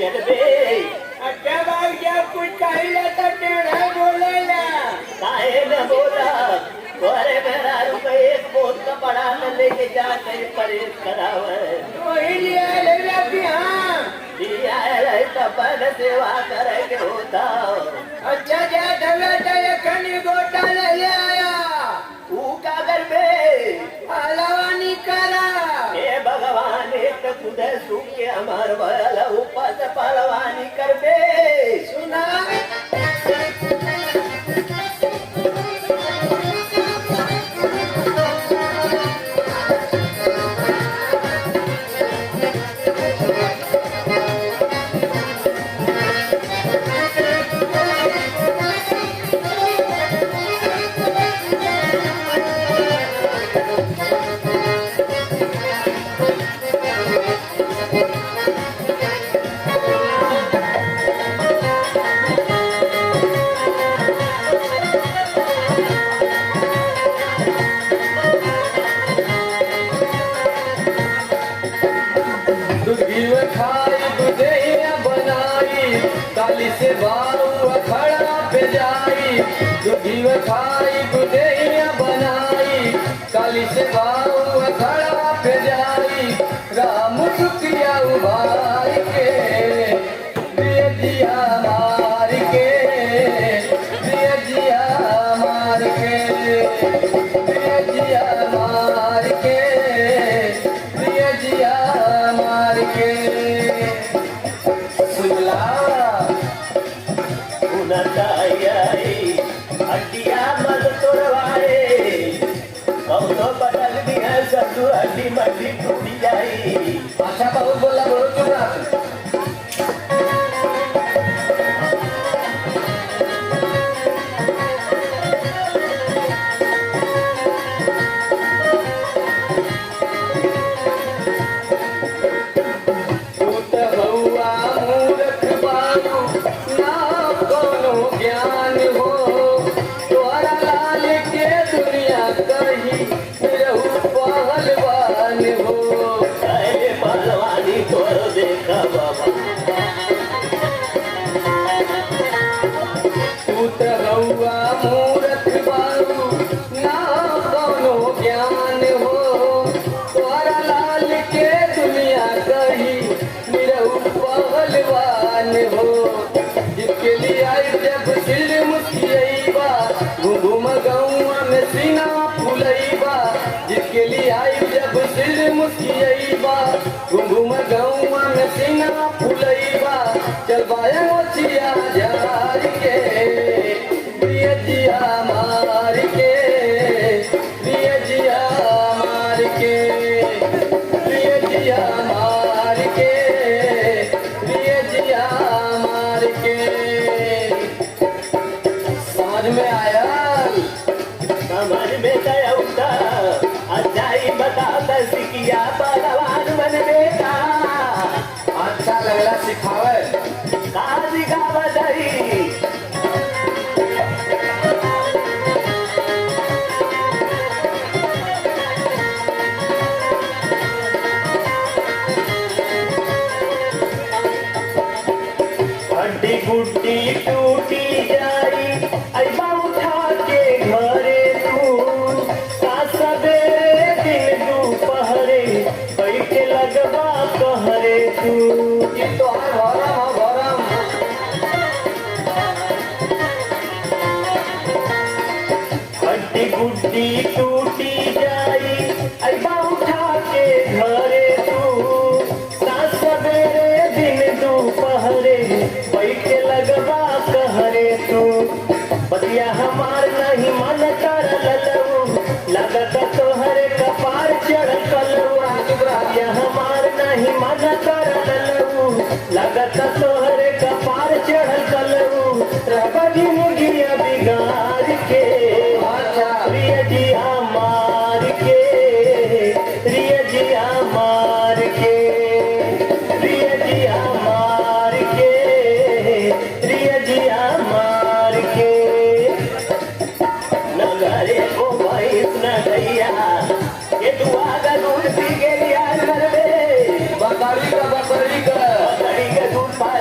करबे अच्छा भाई क्या कुछ कहिला तो टेढ़ा बोलेला काहे न बोला तोरे मेरा रुपए एक पोत का बड़ा न लेके जा कहीं परेश करावे वही लिया ले रखी हाँ दिया है तब न सेवा करे के होता अच्छा जा धवला जाए खनी गोटा ले ले आया तू का करबे हलवानी करा हे भगवान एक खुदे सुखे हमार वाला ऊपर से पहलवानी करबे सुना से बारू अखड़ा पे जाई दुधी खाई गुदेहिया बनाई काली से बारू अखड़ा पे जाई राम सुखिया उभार के दिया मार के दिया मार के दिया मार के दिया मार के सुनला हड्डिया मत तोड़वाए कौनो बदल भी है ससु हड्डी मड्डी टूट जाई अच्छा बाबू बोला बोलो चुप रहा मूर्ख बाबू ना कोनो ज्ञान हो तोरा लाल के दुनिया कही निरहु पहलवान हो जिसके लिए आई जब दिल मुस्कियाईबा घूम गौआ में सीना फुलईबा जिसके लिए आई जब दिल मुस्कियाईबा घूम गौआ में सीना फुलईबा चल बाया मोचिया जार के दिया मार के दिया मार के दिया मार के दिया मार के समझ में आया समझ में गया उठा अच्छाई बता सिकिया पहलवान बन बेटा अच्छा लगला सिखावे का सिखावा दही गुड्डी टूटी जाई ऐबा उठा के घरे तू सवेरे दिन दोपहरे बैठे लगबा कहरे तू ये तो है भरम हड्डी गुड्डी टूटी जाई ऐबा उठा के घरे तू सवेरे दिन दोपहरे बैठे लगबा कहरे तू बतिया हमार नहीं मन कर ललऊ लगत तोहरे कपार चढ़ कलवा बतिया हमार नहीं मन कर ललऊ लगत तोहरे कपार चढ़ कलऊ रबड़ी मुगिया बिगाड़ के प्रिय जिया मार के प्रिय जिया मार के प्रिय जिया मार के प्रिय जिया मार के नगरे को भैंस न गैया ये दुआ का दूध पी के लिया करबे बकरी का बकरी का दूध पाए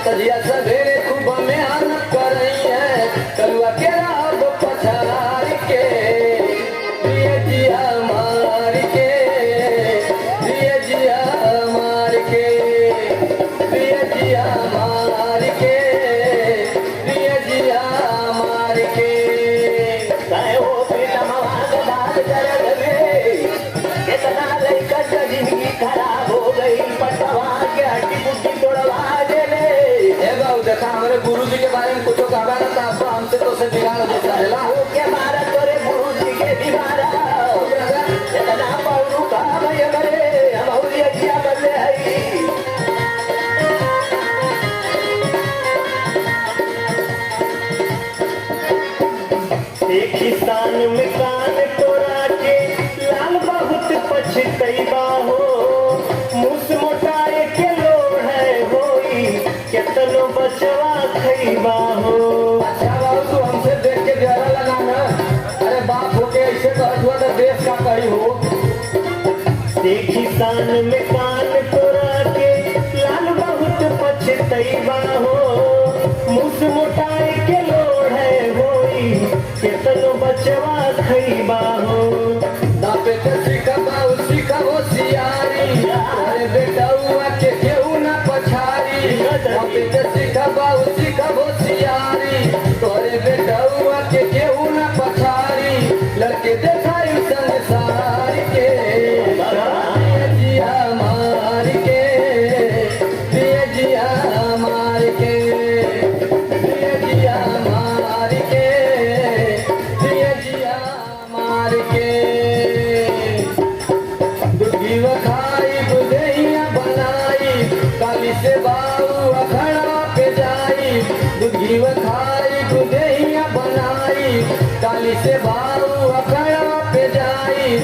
सजिया सवेरे खूब मेहनत कर रही है कलुआ के राब पछाड़ के दिए जिया मार के दिए जिया मार के दिए जिया मार के दिए जिया मार के काय हो प्रीतमा दाद कर लगे कितना लड़का का जिंदगी खराब हो गई पटवा के हड्डी बुड्डी तोड़वा देले ए बाबू देखा हमारे गुरु जी के बारे में कुछ कहना ना था आपको हमसे तो से बिगाड़ देता है ला के मारा तोरे गुरु जी के दीवारा कितना पौरू का भय करे हम औरी अखिया बदले हई देखी सान में कान तोरा के लाल बहुत पछतैबा हो मुस मोटाए के लोड़ है होई केतनो बचवा खैबा हो अच्छा बाबू तू हमसे देख के जरा लगा ना अरे बाप हो के ऐसे कहत हुआ तो देश का कही हो देखी सान में कान तोरा के लाल बहुत पछतैबा हो मुस मोटाए के लोड़ है होई केतनो बचवा खैबा हो दापे ते सिखबा सिखा होशियारी अरे बेटा हुआ के केहू ना पछारी दापे ते सिखबा सिखा होशियारी तोरे बेटा हुआ के केहू ना पछारी लड़के देखाई संसार के दिए जिया मार के दिए जिया मार के दिए जिया मार के दिए जिया मार के दुखी खाई बुझैया बनाई काली से बाबू अखड़ा पे जाई दुखी खाई बुझैया बनाई काली से बाबू अखड़ा पे जाई